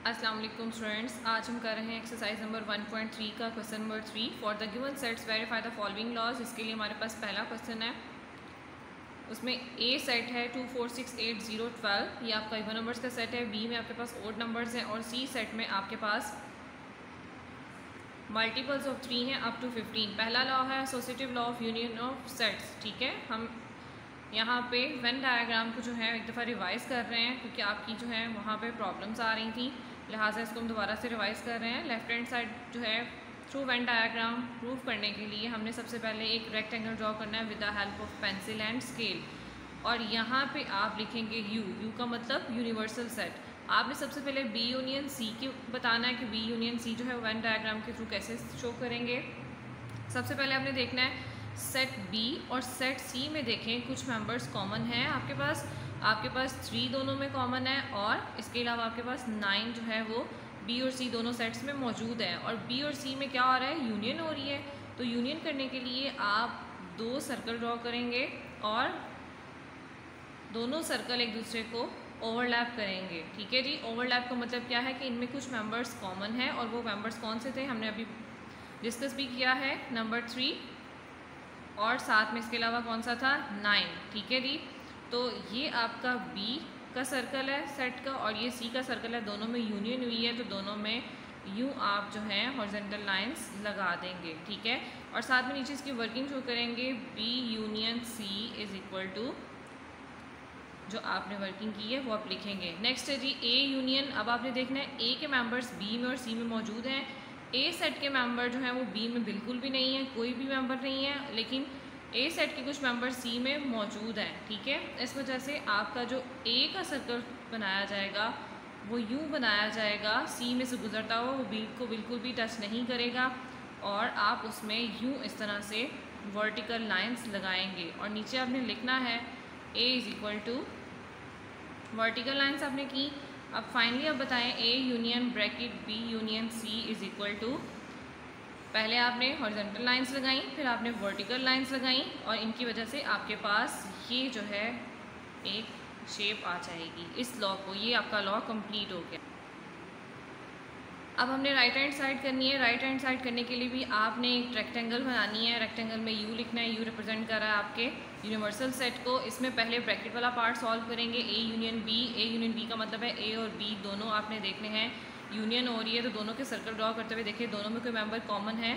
अस्सलाम वालेकुम स्टूडेंट्स, आज हम कर रहे हैं एक्सरसाइज नंबर 1.3 का question number 3 for the given sets verify the following laws. इसके लिए हमारे पास पहला क्वेश्चन है, उसमें ए सेट है 2 4 6 8 0 12, ये आपका इवन नंबर्स का सेट है। बी में आपके पास ओड नंबर्स हैं और सी सेट में आपके पास मल्टीपल्स ऑफ 3 हैं अप टू 15। पहला लॉ है associative law of union of sets. ठीक है, हम यहाँ पे वेन डायग्राम को जो है एक दफ़ा रिवाइज़ कर रहे हैं क्योंकि आपकी जो है वहाँ पे प्रॉब्लम्स आ रही थी, लिहाजा इसको हम दोबारा से रिवाइज़ कर रहे हैं। लेफ्ट हैंड साइड जो है थ्रू वेन डायग्राम प्रूव करने के लिए हमने सबसे पहले एक रेक्टेंगल ड्रॉ करना है with the help of pencil and scale, और यहाँ पे आप लिखेंगे यू का मतलब यूनिवर्सल सेट। आपने सबसे पहले बी यूनियन सी की बताना है कि बी यूनियन सी जो है वेन डायग्राम के थ्रू कैसे शो करेंगे। सबसे पहले आपने देखना है सेट बी और सेट सी में देखें कुछ मेंबर्स कॉमन हैं आपके पास 3 दोनों में कॉमन है, और इसके अलावा आपके पास 9 जो है वो बी और सी दोनों सेट्स में मौजूद है। और बी और सी में क्या हो रहा है, यूनियन हो रही है। तो यूनियन करने के लिए आप 2 सर्कल ड्रॉ करेंगे और दोनों सर्कल एक दूसरे को ओवरलैप करेंगे। ठीक है जी, ओवरलैप का मतलब क्या है कि इनमें कुछ मेंबर्स कॉमन हैं, और वो मेंबर्स कौन से थे हमने अभी डिस्कस भी किया है, नंबर 3 और साथ में इसके अलावा कौन सा था, 9। ठीक है जी, तो ये आपका बी का सर्कल है सेट का और ये सी का सर्कल है, दोनों में यूनियन हुई है, तो दोनों में यूँ आप जो है हॉरिजॉन्टल लाइंस लगा देंगे। ठीक है, और साथ में नीचे इसकी वर्किंग शो करेंगे, B union C is equal to जो आपने वर्किंग की है वो आप लिखेंगे। नेक्स्ट है जी ए यूनियन। अब आपने देखना है ए के मेंबर्स बी में और सी में मौजूद हैं। ए सेट के मेंबर जो हैं वो बी में बिल्कुल भी नहीं है, कोई भी मेंबर नहीं है, लेकिन ए सेट के कुछ मेंबर सी में मौजूद हैं। ठीक है, इस वजह से आपका जो ए का सर्कल बनाया जाएगा वो यूँ बनाया जाएगा, सी में से गुजरता हुआ, वो बी को बिल्कुल भी टच नहीं करेगा, और आप उसमें यूँ इस तरह से वर्टिकल लाइंस लगाएंगे। और नीचे आपने लिखना है A is equal to vertical lines आपने की। अब फाइनली अब बताएं A union bracket B union C is equal to, पहले आपने हॉरिजॉन्टल लाइंस लगाई, फिर आपने वर्टिकल लाइंस लगाई, और इनकी वजह से आपके पास ये जो है एक शेप आ जाएगी इस लॉ को। ये आपका लॉ कंप्लीट हो गया। अब हमने राइट हैंड साइड करनी है। राइट हैंड साइड करने के लिए भी आपने एक रेक्टेंगल बनानी है। रेक्टेंगल में यू लिखना है, यू रिप्रेजेंट कर रहा है आपके यूनिवर्सल सेट को। इसमें पहले ब्रैकेट वाला पार्ट सॉल्व करेंगे, A union B. A union B का मतलब है ए और बी दोनों आपने देखने हैं यूनियन हो रही है, तो दोनों के सर्कल ड्रॉ करते हुए देखिए दोनों में कोई मेंबर कॉमन है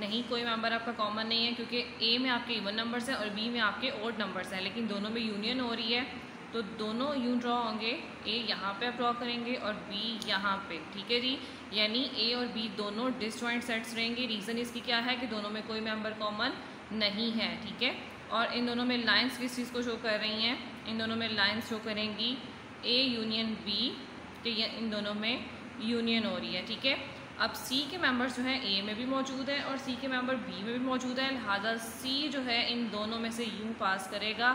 नहीं, कोई मेंबर आपका कॉमन नहीं है, क्योंकि ए में आपके इवन नंबर्स हैं और बी में आपके ओड नंबर्स हैं, लेकिन दोनों में यूनियन हो रही है, तो दोनों यूँ ड्रॉ होंगे। ए यहाँ पे आप ड्रॉ करेंगे और बी यहाँ पे। ठीक है जी, यानी ए और बी दोनों डिसजॉइंट सेट्स रहेंगे। रीज़न इसकी क्या है कि दोनों में कोई मेंबर कॉमन नहीं है। ठीक है, और इन दोनों में लाइंस किस चीज़ को शो कर रही हैं, इन दोनों में लाइंस शो करेंगी ए यूनियन बी, कि इन दोनों में यूनियन हो रही है। ठीक है, अब सी के मेंबर्स जो हैं ए में भी मौजूद हैं और सी के मेंबर बी में भी मौजूद हैं, लिहाजा सी जो है इन दोनों में से यूँ पास करेगा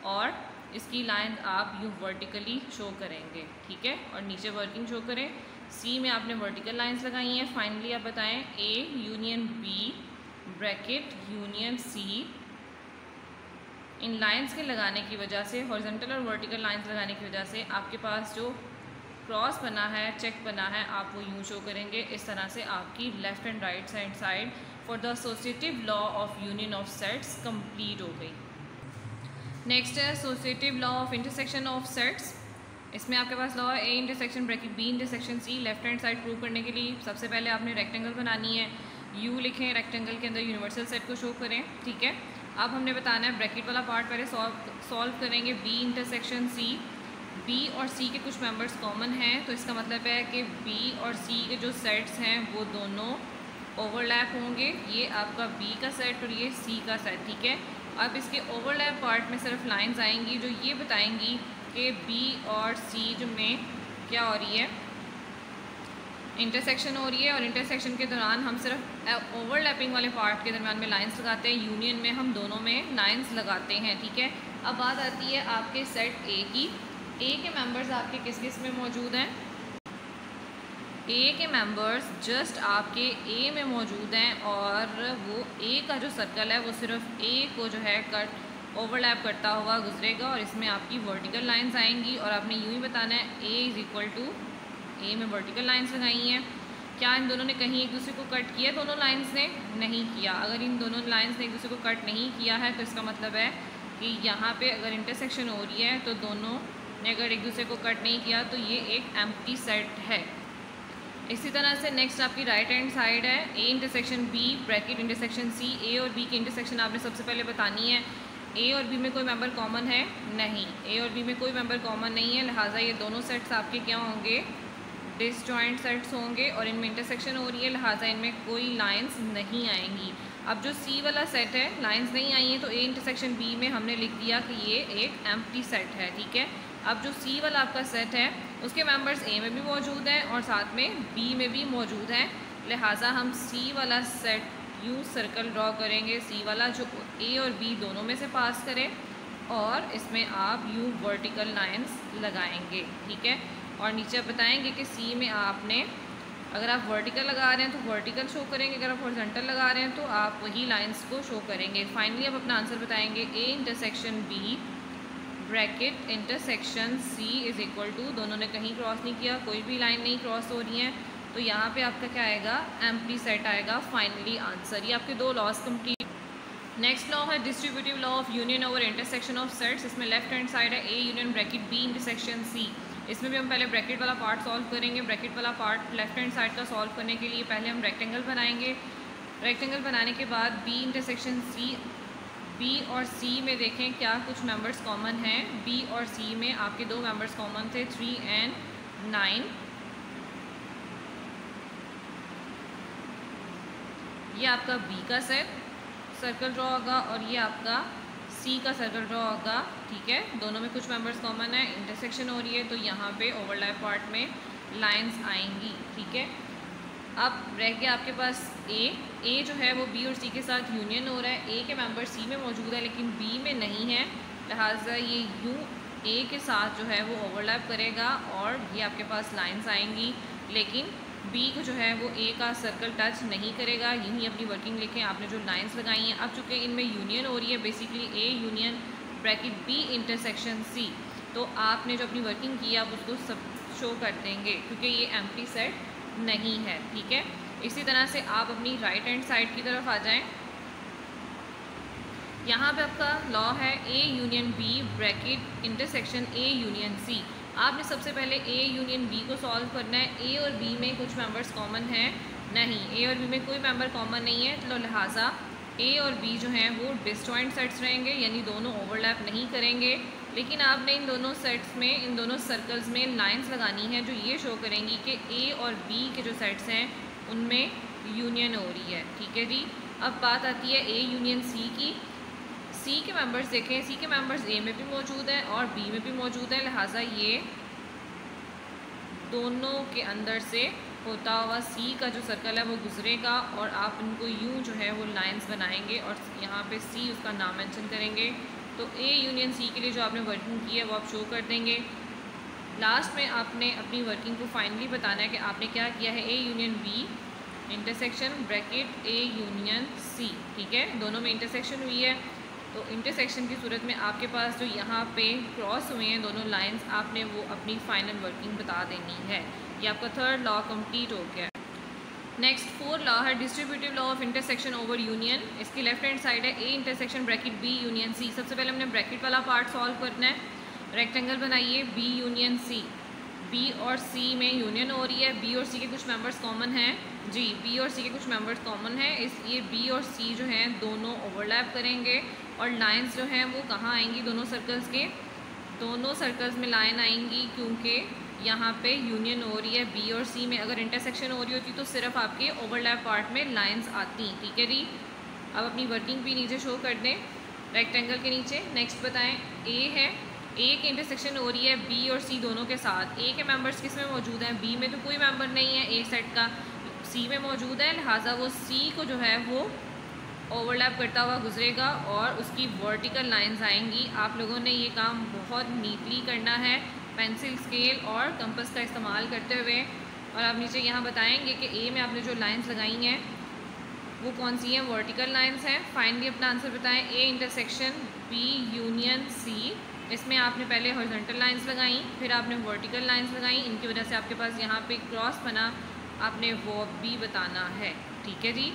और इसकी लाइन आप यूँ वर्टिकली शो करेंगे। ठीक है, और नीचे वर्किंग शो करें। सी में आपने वर्टिकल लाइंस लगाई हैं। फाइनली आप बताएं A union B bracket union C, इन लाइंस के लगाने की वजह से, हॉरिजॉन्टल और वर्टिकल लाइंस लगाने की वजह से आपके पास जो क्रॉस बना है, चेक बना है, आप वो यूँ शो करेंगे। इस तरह से आपकी left and right side for the associative law of union of sets complete हो गई। नेक्स्ट है associative law of intersection of sets. इसमें आपके पास लॉ है A intersection bracket B intersection C. Left hand side prove करने के लिए सबसे पहले आपने रेक्टेंगल बनानी है, यू लिखें, रेक्टेंगल के अंदर यूनिवर्सल सेट को शो करें। ठीक है, अब हमने बताना है ब्रैकेट वाला पार्ट पहले सॉल्व करेंगे, बी इंटरसेक्शन सी। बी और सी के कुछ मेंबर्स कॉमन हैं, तो इसका मतलब है कि बी और सी के जो सेट्स हैं वो दोनों ओवरलैप होंगे। ये आपका बी का सेट और ये सी का सेट। ठीक है, अब इसके ओवरलैप पार्ट में सिर्फ लाइंस आएंगी जो ये बताएंगी कि बी और सी जो में क्या हो रही है, इंटरसेक्शन हो रही है, और इंटरसेक्शन के दौरान हम सिर्फ ओवरलैपिंग वाले पार्ट के दरम्यान में लाइंस लगाते हैं, यूनियन में हम दोनों में लाइंस लगाते हैं। ठीक है, अब बात आती है आपके सेट ए की। ए के मेंबर्स आपके किस किस में मौजूद हैं, ए के मेंबर्स जस्ट आपके ए में मौजूद हैं, और वो ए का जो सर्कल है वो सिर्फ ए को जो है कट ओवरलैप करता हुआ गुजरेगा, और इसमें आपकी वर्टिकल लाइंस आएंगी, और आपने यूँ ही बताना है ए इज़ इक्वल टू ए में वर्टिकल लाइंस लगाई हैं। क्या इन दोनों ने कहीं एक दूसरे को कट किया? दोनों लाइंस ने नहीं किया। अगर इन दोनों लाइंस ने एक दूसरे को कट नहीं किया है तो इसका मतलब है कि यहाँ पे अगर इंटरसेक्शन हो रही है तो दोनों ने अगर एक दूसरे को कट नहीं किया तो ये एक एम्प्टी सेट है। इसी तरह से नेक्स्ट आपकी राइट हैंड साइड है, A intersection B bracket intersection C. A और बी की इंटरसेक्शन आपने सबसे पहले बतानी है। ए और बी में कोई मेंबर कॉमन है? नहीं, ए और बी में कोई मेंबर कॉमन नहीं है, लिहाजा ये दोनों सेट्स आपके क्या होंगे? डिसजॉइंट सेट्स होंगे और इनमें इंटरसेक्शन हो रही है, लिहाजा इनमें कोई लाइंस नहीं आएंगी। अब जो सी वाला सेट है, लाइंस नहीं आई हैं तो ए इंटरसेक्शन बी में हमने लिख दिया कि ये एक एम्प्टी सेट है, ठीक है। अब जो सी वाला आपका सेट है उसके मेंबर्स ए में भी मौजूद हैं और साथ में बी में भी मौजूद हैं, लिहाजा हम सी वाला सेट यूँ सर्कल ड्रॉ करेंगे, सी वाला जो ए और बी दोनों में से पास करें और इसमें आप यूँ वर्टिकल लाइंस लगाएंगे, ठीक है। और नीचे बताएंगे कि सी में आपने अगर आप वर्टिकल लगा रहे हैं तो वर्टिकल शो करेंगे, अगर आप हॉरिजॉन्टल लगा रहे हैं तो आप वही लाइंस को शो करेंगे। फाइनली आप अपना आंसर बताएंगे, A intersection B bracket intersection C is equal to, दोनों ने कहीं क्रॉस नहीं किया, कोई भी लाइन नहीं क्रॉस हो रही है, तो यहाँ पे आपका क्या आएगा? एम्प्टी सेट आएगा। फाइनली आंसर, ये आपके दो लॉस कंप्लीट। नेक्स्ट लॉ है distributive law of union over intersection of sets. इसमें लेफ्ट हैंड साइड है A union bracket B intersection C. इसमें भी हम पहले ब्रैकेट वाला पार्ट सॉल्व करेंगे। ब्रैकेट वाला पार्ट लेफ्ट हैंड साइड का सॉल्व करने के लिए पहले हम रेक्टेंगल बनाएंगे। रेक्टेंगल बनाने के बाद बी इंटरसेक्शन सी, बी और सी में देखें क्या कुछ मेंबर्स कॉमन हैं। बी और सी में आपके दो मेंबर्स कॉमन थे, 3 और 9। ये आपका बी का सेट सर्कल ड्रॉ होगा और ये आपका सी का सर्कल ड्रॉ होगा, ठीक है। दोनों में कुछ मेंबर्स कॉमन है, इंटरसेक्शन हो रही है तो यहाँ पे ओवरलैप पार्ट में लाइंस आएंगी, ठीक है। अब रह गया आपके पास ए जो है वो बी और सी के साथ यूनियन हो रहा है। ए के मेंबर सी में मौजूद है लेकिन बी में नहीं है, लिहाजा ये यूँ ए के साथ जो है वो ओवरलैप करेगा और ये आपके पास लाइंस आएंगी, लेकिन बी को जो है वो ए का सर्कल टच नहीं करेगा। यही अपनी वर्किंग लिखें, आपने जो लाइंस लगाई हैं। अब चूँकि इनमें यूनियन हो रही है, basically A union bracket B intersection C, तो आपने जो अपनी वर्किंग की आप उसको सब शो कर देंगे क्योंकि ये एम्प्टी सेट नहीं है, ठीक है। इसी तरह से आप अपनी राइट हैंड साइड की तरफ आ जाएं। यहाँ पे आपका लॉ है A union B bracket intersection A union C. आपने सबसे पहले ए यूनियन बी को सॉल्व करना है। ए और बी में कुछ मेंबर्स कॉमन हैं? नहीं, ए और बी में कोई मेंबर कॉमन नहीं है, तो लिहाजा ए और बी जो हैं वो डिसजॉइंट सेट्स रहेंगे, यानी दोनों ओवरलैप नहीं करेंगे। लेकिन आपने इन दोनों सेट्स में, इन दोनों सर्कल्स में लाइंस लगानी है जो ये शो करेंगी कि ए और बी के जो सेट्स हैं उनमें यूनियन हो रही है, ठीक है जी। अब बात आती है ए यूनियन सी की। सी के मेंबर्स देखें, सी के मेंबर्स ए में भी मौजूद हैं और बी में भी मौजूद हैं, लिहाजा ये दोनों के अंदर से होता हुआ सी का जो सर्कल है वो गुजरेगा और आप इनको यूँ जो है वो लाइंस बनाएंगे और यहाँ पे सी उसका नाम मेंशन करेंगे। तो ए यूनियन सी के लिए जो आपने वर्किंग की है वो आप शो कर देंगे। लास्ट में आपने अपनी वर्किंग को फाइनली बताना है कि आपने क्या किया है। A union B intersection bracket A union C, ठीक है। दोनों में इंटरसेक्शन हुई है, तो इंटरसेक्शन की सूरत में आपके पास जो यहाँ पे क्रॉस हुए हैं दोनों लाइंस, आपने वो अपनी फाइनल वर्किंग बता देनी है। ये आपका थर्ड लॉ कंप्लीट हो गया। नेक्स्ट फोर्थ लॉ है distributive law of intersection over union. इसकी लेफ्ट हैंड साइड है A intersection bracket B union C. सबसे पहले हमने ब्रैकेट वाला पार्ट सॉल्व करना है। रेक्टेंगल बनाइए, बी यूनियन सी। बी और सी में यूनियन हो रही है, बी और सी के कुछ मेंबर्स कॉमन हैं जी, बी और सी के कुछ मेंबर्स कॉमन हैं, इसलिए बी और सी जो हैं दोनों ओवरलैप करेंगे और लाइंस जो हैं वो कहाँ आएंगी? दोनों सर्कल्स के, दोनों सर्कल्स में लाइन आएंगी क्योंकि यहाँ पे यूनियन हो रही है बी और सी में। अगर इंटरसेक्शन हो रही होती तो सिर्फ आपके ओवरलैप पार्ट में लाइंस आती, ठीक है जी। अब अपनी वर्किंग भी नीचे शो कर दें रेक्टेंगल के नीचे। नेक्स्ट बताएं, ए है, ए की इंटरसेक्शन हो रही है बी और सी दोनों के साथ। ए के मेंबर्स किस में मौजूद हैं? बी में तो कोई मेंबर नहीं है एक सेट का, सी में मौजूद है, लिहाजा वो सी को जो है वो ओवरलैप करता हुआ गुजरेगा और उसकी वर्टिकल लाइंस आएंगी। आप लोगों ने ये काम बहुत नीटली करना है पेंसिल, स्केल और कंपास का इस्तेमाल करते हुए। और आप नीचे यहाँ बताएंगे कि ए में आपने जो लाइंस लगाई हैं वो कौन सी हैं? वर्टिकल लाइंस हैं। फाइनली अपना आंसर बताएं, A intersection B union C इसमें आपने पहले हॉरिजॉन्टल लाइंस लगाई, फिर आपने वर्टिकल लाइंस लगाई, इनकी वजह से आपके पास यहाँ पे क्रॉस बना, आपने वो भी बताना है। ठीक है जी।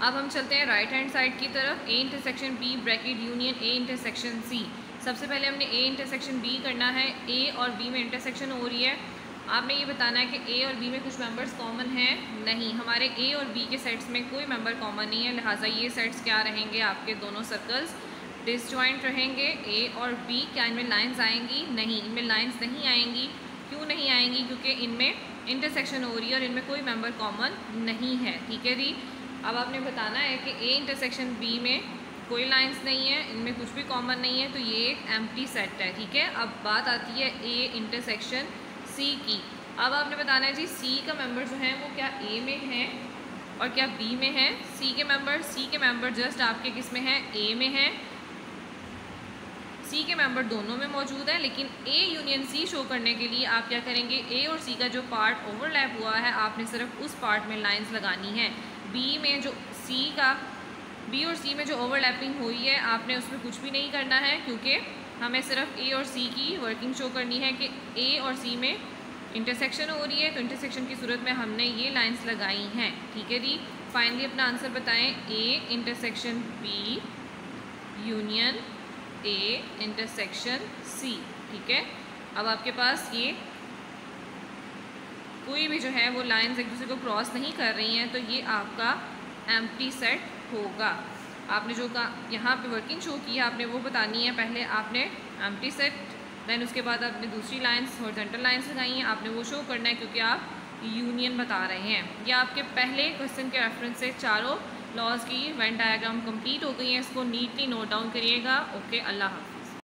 अब हम चलते हैं राइट हैंड साइड की तरफ। A intersection B bracket union A intersection C. सबसे पहले हमने ए इंटरसेक्शन बी करना है। ए और बी में इंटरसेक्शन हो रही है, आपने ये बताना है कि ए और बी में कुछ मेंबर्स कॉमन हैं। नहीं, हमारे ए और बी के सेट्स में कोई मेंबर कॉमन नहीं है, लिहाजा ये सेट्स क्या रहेंगे, आपके दोनों सर्कल्स डिसजॉइंट रहेंगे। ए और बी, क्या इनमें लाइंस आएंगी? नहीं, इनमें लाइंस नहीं आएंगी। क्यों नहीं आएंगी? क्योंकि इनमें इंटरसेक्शन हो रही है और इनमें कोई मेंबर कॉमन नहीं है। ठीक है जी। अब आपने बताना है कि ए इंटरसेक्शन बी में कोई लाइंस नहीं है, इनमें कुछ भी कॉमन नहीं है, तो ये एक एम्प्टी सेट है। ठीक है। अब बात आती है ए इंटरसेक्शन सी की। अब आपने बताना है जी सी का मेंबर जो है वो क्या ए में है और क्या बी में है। सी के मेंबर जस्ट आपके किस में है? ए में है। सी के मेंबर दोनों में मौजूद है, लेकिन ए यूनियन सी शो करने के लिए आप क्या करेंगे, ए और सी का जो पार्ट ओवरलैप हुआ है आपने सिर्फ उस पार्ट में लाइंस लगानी है। बी और सी में जो ओवरलैपिंग हुई है आपने उसमें कुछ भी नहीं करना है, क्योंकि हमें सिर्फ ए और सी की वर्किंग शो करनी है कि ए और सी में इंटरसेक्शन हो रही है, तो इंटरसेक्शन की सूरत में हमने ये लाइंस लगाई हैं। ठीक है जी। फाइनली अपना आंसर बताएं। A intersection B union A intersection C. ठीक है। अब आपके पास ये कोई भी जो है वो लाइंस एक दूसरे को क्रॉस नहीं कर रही हैं, तो ये आपका एम्प्टी सेट होगा। आपने जो का यहाँ पे वर्किंग शो की है आपने वो बतानी है। पहले आपने एम्प्टी सेट, देन उसके बाद आपने दूसरी लाइंस हॉरिजॉन्टल लाइंस लगाई हैं, आपने वो शो करना है क्योंकि आप यूनियन बता रहे हैं। या आपके पहले क्वेश्चन के रेफरेंस से चारों लॉज की वेन डायग्राम कंप्लीट हो गई हैं, इसको नीटली नोट डाउन करिएगा। ओके, अल्लाह हाफ़िज़।